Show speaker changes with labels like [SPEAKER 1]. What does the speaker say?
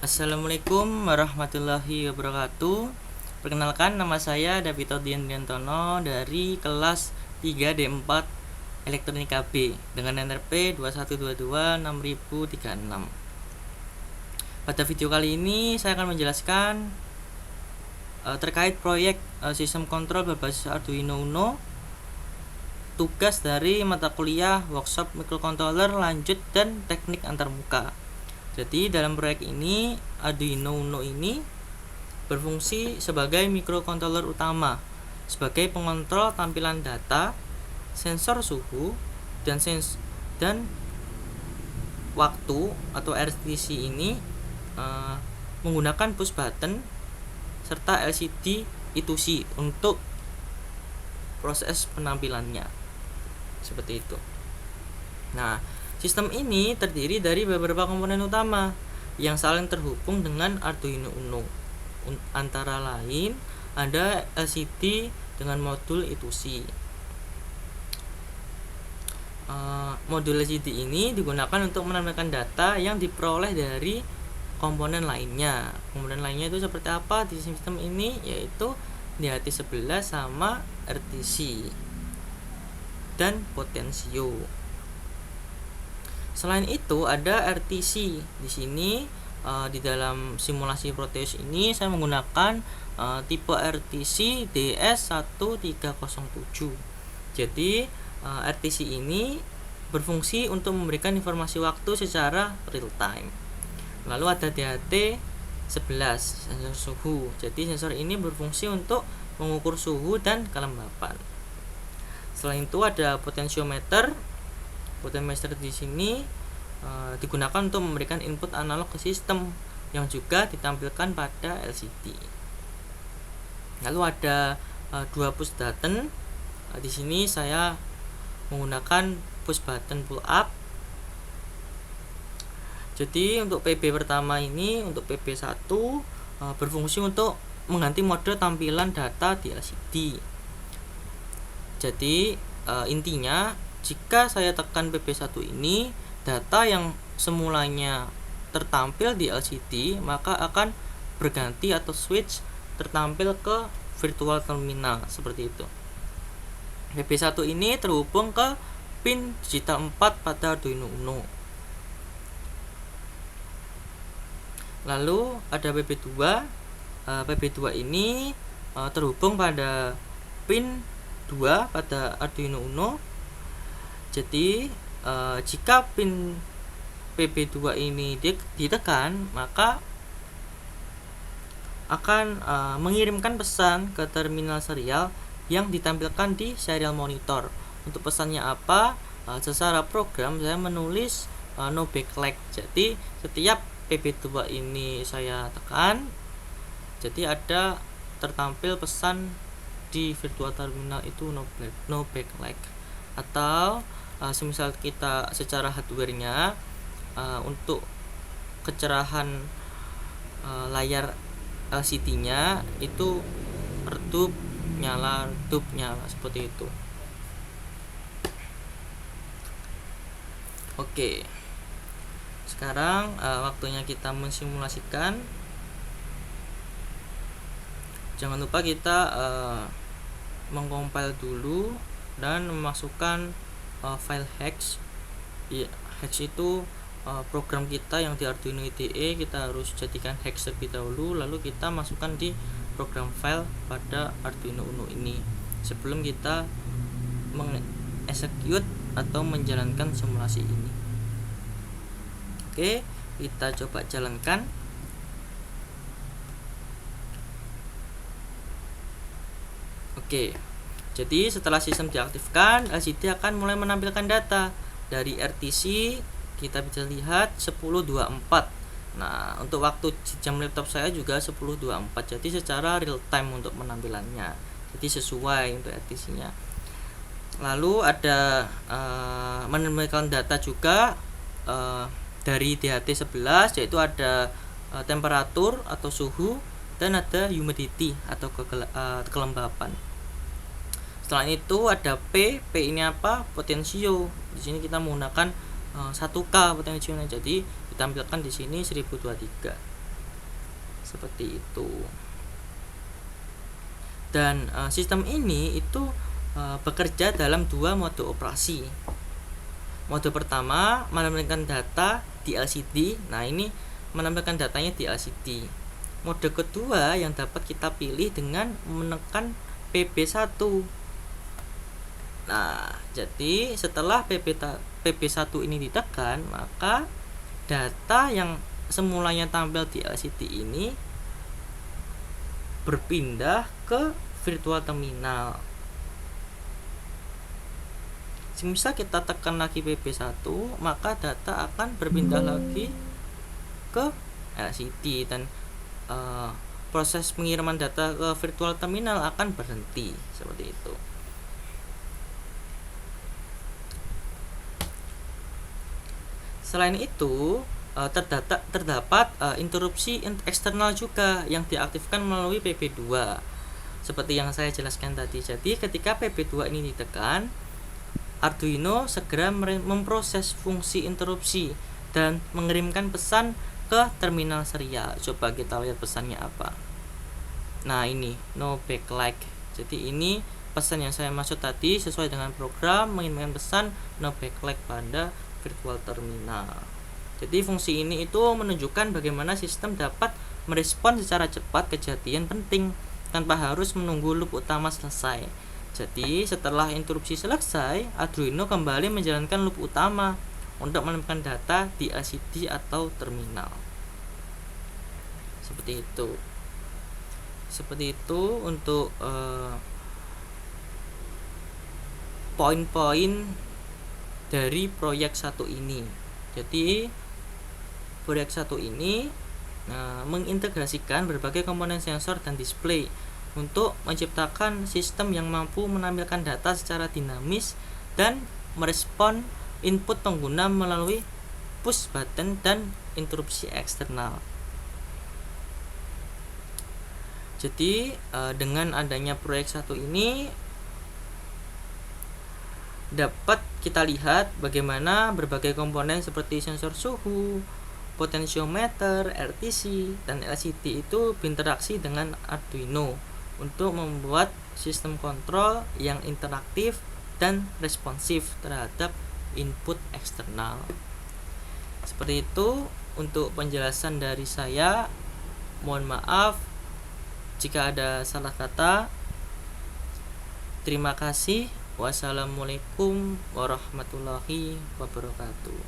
[SPEAKER 1] Assalamualaikum warahmatullahi wabarakatuh. Perkenalkan, nama saya David Diantono dari kelas 3D4 Elektronika B dengan NRP 21226036. Pada video kali ini saya akan menjelaskan terkait proyek sistem kontrol berbasis Arduino Uno, tugas dari mata kuliah workshop microcontroller lanjut dan teknik antarmuka. Jadi dalam proyek ini Arduino Uno ini berfungsi sebagai microcontroller utama sebagai pengontrol tampilan data, sensor suhu dan waktu atau RTC ini menggunakan push button serta LCD I2C untuk proses penampilannya. Seperti itu. Nah, sistem ini terdiri dari beberapa komponen utama yang saling terhubung dengan Arduino Uno. Antara lain ada LCD dengan modul I2C. Modul LCD ini digunakan untuk menampilkan data yang diperoleh dari komponen lainnya. Komponen lainnya itu seperti apa di sistem ini, yaitu DHT11 sama RTC dan potensio. Selain itu ada RTC. Di sini di dalam simulasi Proteus ini saya menggunakan tipe RTC DS1307. Jadi RTC ini berfungsi untuk memberikan informasi waktu secara real time. Lalu ada DHT11 sensor suhu. Jadi sensor ini berfungsi untuk mengukur suhu dan kelembapan. Selain itu ada potensiometer. Potensiometer di sini digunakan untuk memberikan input analog ke sistem yang juga ditampilkan pada LCD. Lalu ada dua push button. Di sini saya menggunakan push button pull up. Jadi untuk PB pertama ini, untuk PB1 berfungsi untuk mengganti mode tampilan data di LCD. Jadi intinya jika saya tekan PB1 ini, data yang semulanya tertampil di LCD maka akan berganti atau switch tertampil ke virtual terminal seperti itu. PB1 ini terhubung ke pin digital 4 pada Arduino Uno. Lalu ada PB2. PB2 ini terhubung pada pin 2 pada Arduino Uno. Jadi jika pin PB2 ini ditekan, maka akan mengirimkan pesan ke terminal serial yang ditampilkan di serial monitor. Untuk pesannya apa? Secara program saya menulis no backlight. Jadi setiap PB2 ini saya tekan, jadi ada tertampil pesan di virtual terminal itu no backlight. Atau semisal kita secara hardware-nya untuk kecerahan layar LCD-nya itu redup nyala seperti itu. Oke. Sekarang waktunya kita mensimulasikan. Jangan lupa kita mengcompile dulu dan memasukkan file hex. Hex itu program kita yang di Arduino IDE, kita harus jadikan hex terlebih dahulu, lalu kita masukkan di program file pada Arduino Uno ini sebelum kita mengexecute atau menjalankan simulasi ini. Oke, kita coba jalankan. Oke. Jadi setelah sistem diaktifkan, LCD akan mulai menampilkan data. Dari RTC kita bisa lihat 10.24. Nah, untuk waktu jam laptop saya juga 10.24. Jadi secara real time untuk penampilannya. Jadi sesuai untuk RTC-nya. Lalu ada menampilkan data juga dari DHT11, yaitu ada temperatur atau suhu dan ada humidity atau kelembapan. Setelah itu ada P ini apa? Potensio. Di sini kita menggunakan 1K potensionya, jadi ditampilkan di sini 1023. seperti itu. Dan sistem ini itu bekerja dalam dua mode operasi. Mode pertama menampilkan data di LCD. Nah, ini menampilkan datanya di LCD. Mode kedua yang dapat kita pilih dengan menekan PB1. Nah, jadi setelah PB1 ini ditekan, maka data yang semulanya tampil di LCD ini berpindah ke virtual terminal. Semisal kita tekan lagi PB1, maka data akan berpindah lagi ke LCD dan proses pengiriman data ke virtual terminal akan berhenti seperti itu. Selain itu, terdapat interupsi eksternal juga yang diaktifkan melalui PB2. Seperti yang saya jelaskan tadi. Jadi ketika PB2 ini ditekan, Arduino segera memproses fungsi interupsi dan mengirimkan pesan ke terminal serial. Coba kita lihat pesannya apa. Nah, ini no backlight. Jadi ini pesan yang saya maksud tadi sesuai dengan program mengirimkan pesan no backlight pada virtual terminal. Jadi fungsi ini itu menunjukkan bagaimana sistem dapat merespon secara cepat kejadian penting tanpa harus menunggu loop utama selesai. Jadi setelah interupsi selesai, Arduino kembali menjalankan loop utama untuk menempatkan data di LCD atau terminal. Seperti itu untuk poin-poin dari proyek 1 ini. Jadi proyek 1 ini mengintegrasikan berbagai komponen sensor dan display untuk menciptakan sistem yang mampu menampilkan data secara dinamis dan merespon input pengguna melalui push button dan interupsi eksternal. Jadi dengan adanya proyek 1 ini dapat kita lihat bagaimana berbagai komponen seperti sensor suhu, potensiometer, RTC, dan LCD itu berinteraksi dengan Arduino untuk membuat sistem kontrol yang interaktif dan responsif terhadap input eksternal. Seperti itu untuk penjelasan dari saya. Mohon maaf jika ada salah kata. Terima kasih. Wassalamualaikum warahmatullahi wabarakatuh.